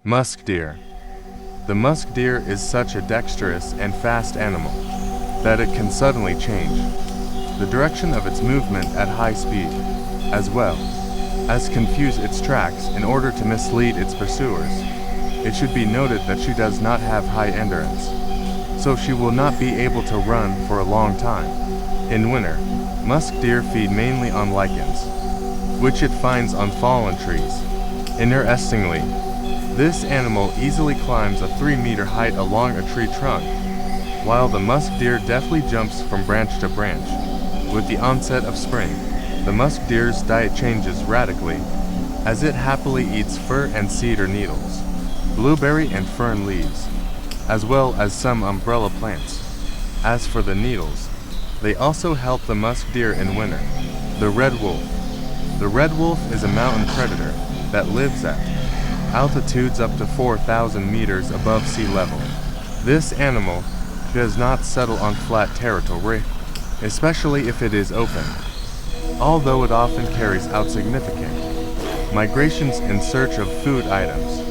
Musk deer. The musk deer is such a dexterous and fast animal that it can suddenly change the direction of its movement at high speed, as well as confuse its tracks in order to mislead its pursuers. It should be noted that she does not have high endurance, so she will not be able to run for a long time. In winter, musk deer feed mainly on lichens, which it finds on fallen trees. Interestingly, this animal easily climbs a 3-meter height along a tree trunk, while the musk deer deftly jumps from branch to branch. With the onset of spring, the musk deer's diet changes radically, as it happily eats fir and cedar needles, blueberry and fern leaves, as well as some umbrella plants. As for the needles, they also help the musk deer in winter. The red wolf. The red wolf is a mountain predator that lives at altitudes up to 4,000 meters above sea level. This animal does not settle on flat territory, especially if it is open, although it often carries out significant migrations in search of food items.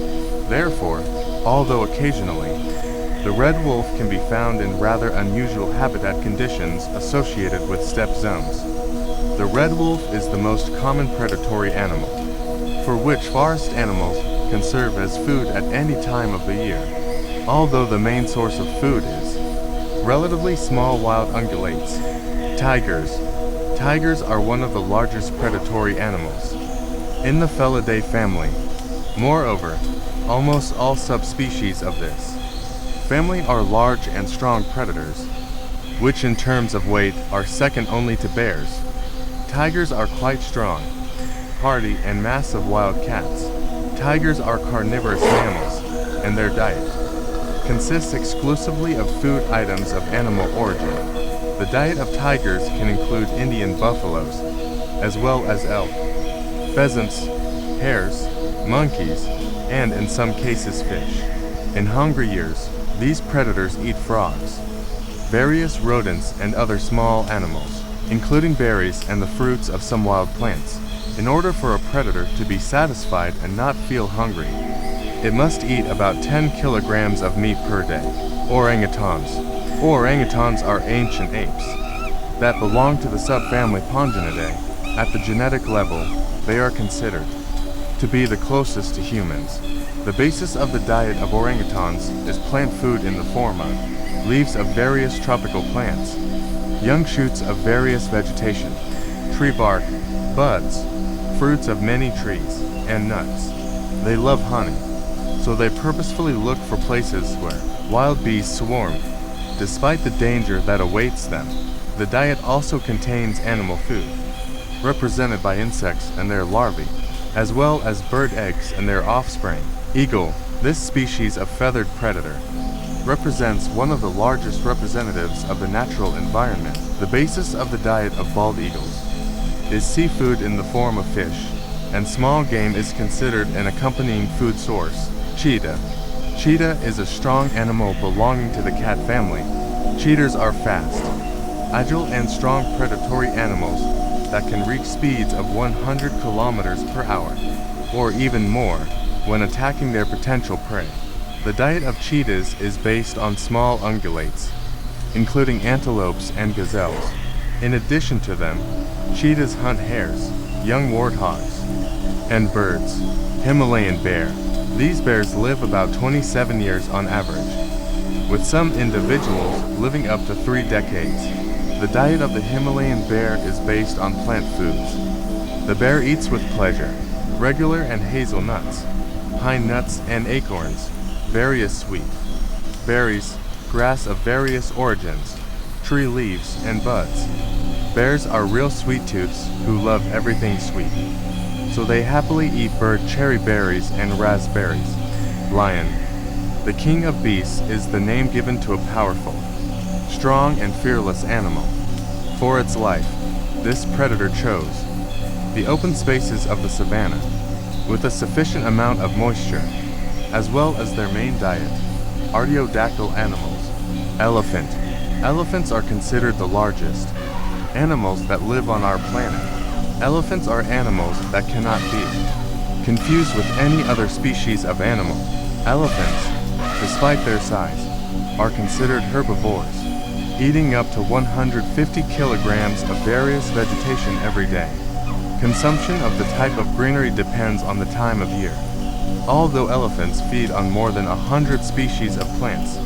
Therefore, although occasionally, the red wolf can be found in rather unusual habitat conditions associated with steppe zones. The red wolf is the most common predatory animal, for which forest animals can serve as food at any time of the year, although the main source of food is relatively small wild ungulates. Tigers. Tigers are one of the largest predatory animals in the Felidae family. Moreover, almost all subspecies of this family are large and strong predators, which in terms of weight are second only to bears. Tigers are quite strong, hardy, and massive wild cats. Tigers are carnivorous mammals, and their diet consists exclusively of food items of animal origin. The diet of tigers can include Indian buffaloes, as well as elk, pheasants, hares, monkeys, and in some cases fish. In hungry years, these predators eat frogs, various rodents, and other small animals, including berries and the fruits of some wild plants. In order for a predator to be satisfied and not feel hungry, it must eat about 10 kilograms of meat per day. Orangutans. Orangutans are ancient apes that belong to the subfamily Ponginidae. At the genetic level, they are considered to be the closest to humans. The basis of the diet of orangutans is plant food in the form of leaves of various tropical plants, young shoots of various vegetation, tree bark, buds, fruits of many trees, and nuts. They love honey, so they purposefully look for places where wild bees swarm, despite the danger that awaits them. The diet also contains animal food, represented by insects and their larvae, as well as bird eggs and their offspring. Eagle. This species of feathered predator represents one of the largest representatives of the natural environment. The basis of the diet of bald eagles is seafood in the form of fish, and small game is considered an accompanying food source. Cheetah. Cheetah is a strong animal belonging to the cat family. Cheetahs are fast, agile, and strong predatory animals that can reach speeds of 100 kilometers per hour, or even more, when attacking their potential prey. The diet of cheetahs is based on small ungulates, including antelopes and gazelles. In addition to them, cheetahs hunt hares, young warthogs, and birds. Himalayan bear. These bears live about 27 years on average, with some individuals living up to 3 decades. The diet of the Himalayan bear is based on plant foods. The bear eats with pleasure regular and hazelnuts, pine nuts and acorns, various sweet berries, grass of various origins, tree leaves, and buds. Bears are real sweet tooths who love everything sweet, so they happily eat bird cherry berries and raspberries. Lion. The king of beasts is the name given to a powerful, strong, and fearless animal. For its life, this predator chose the open spaces of the savanna, with a sufficient amount of moisture, as well as their main diet, artiodactyl animals. Elephant. Elephants are considered the largest animals that live on our planet. Elephants are animals that cannot be confused with any other species of animal. Elephants, despite their size, are considered herbivores, eating up to 150 kilograms of various vegetation every day. Consumption of the type of greenery depends on the time of year. Although elephants feed on more than 100 species of plants,